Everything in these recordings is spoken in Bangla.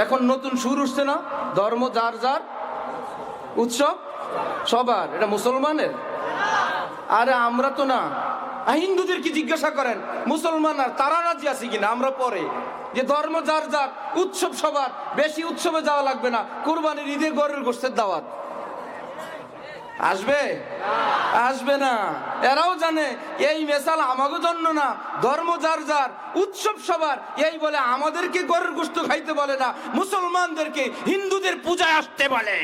এখন নতুন সুর উঠছে না, ধর্ম যার যার উৎসব সবার। এটা মুসলমানের? আরে আমরা তো না। হিন্দুদের কি জিজ্ঞাসা করেন মুসলমান আর তারা রাজি আছে কিনা, আমরা পরে যে ধর্ম যার যার উৎসব সবার, বেশি উৎসবে যাওয়া লাগবে না, কুরবানির ঈদে গরুর গোশতের দাওয়াত আসবে? আসবে না। এরাও জানে এই মেসাল আমাদের জন্য না, ধর্ম যার যার উৎসব সবার, এই বলে আমাদেরকে গরুর গোশত খাইতে বলে না, মুসলমানদেরকে হিন্দুদের পূজায় আসতে বলে।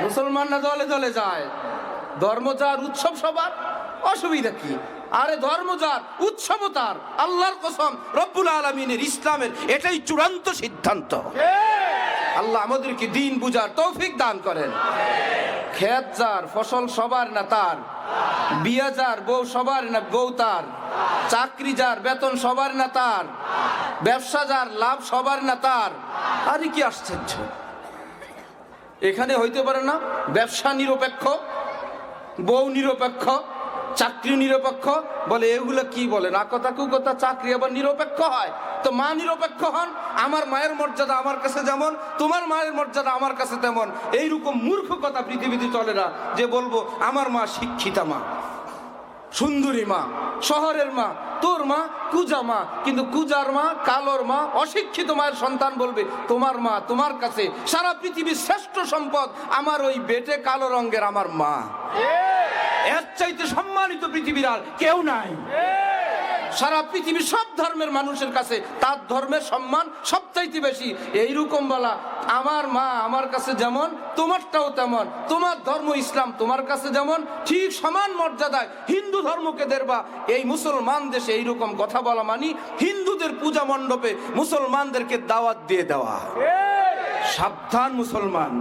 মুসলমানরা দলে দলে যায়, ধর্ম যার উৎসব সবার, অসুবিধা কি? আরে ধর্ম যার উৎসব তার, আল্লাহর কসম রব্বুল আলামিনের ইসলামের এটাই চূড়ান্ত সিদ্ধান্ত। আল্লাহ আমাদেরকে দিন বুঝার তৌফিক দান করেন। ক্ষেত যার ফসল সবার না তার, বিয়া যার বউ সবার না বউ তার, চাকরি যার বেতন সবার না তার, ব্যবসা যার লাভ সবার না তার। আরে কি আশ্চর্য! এখানে হইতে পারে না ব্যবসা নিরপেক্ষ, বউ নিরপেক্ষ, চাকরি নিরপেক্ষ? বলে এগুলো কি বলে, না কথা কু কথা, চাকরি আবার নিরপেক্ষ হয়? তো মা নিরপেক্ষ হন, আমার মায়ের মর্যাদা আমার কাছে যেমন, তোমার মায়ের মর্যাদা আমার কাছে তেমন। এইরকম মূর্খ কথা পৃথিবীতে চলে না যে বলবো আমার মা শিক্ষিতা মা, সুন্দরী মা, শহরের মা, তোর মা কুজা মা। কিন্তু কুজার মা, কালোর মা, অশিক্ষিত মায়ের সন্তান বলবে তোমার মা তোমার কাছে সারা পৃথিবীর শ্রেষ্ঠ সম্পদ আমার ওই বেটে কালো রঙের আমার মা। এর চাইতে সম্মানিত পৃথিবীর আর কেউ নাই। সারা পৃথিবীর সব ধর্মের মানুষের কাছে তার ধর্মের সম্মান সবচাইতে বেশি। এইরকম বলা আমার মা আমার কাছে যেমন তোমারটাও তেমন, তোমার ধর্ম ইসলাম তোমার কাছে যেমন, ঠিক সমান মর্যাদায় হিন্দু ধর্মকে দেবা। এই মুসলমান দেশে এইরকম কথা বলা মানি হিন্দুদের পূজা মণ্ডপে মুসলমানদেরকে দাওয়াত দিয়ে দেওয়া। সাবধান মুসলমান।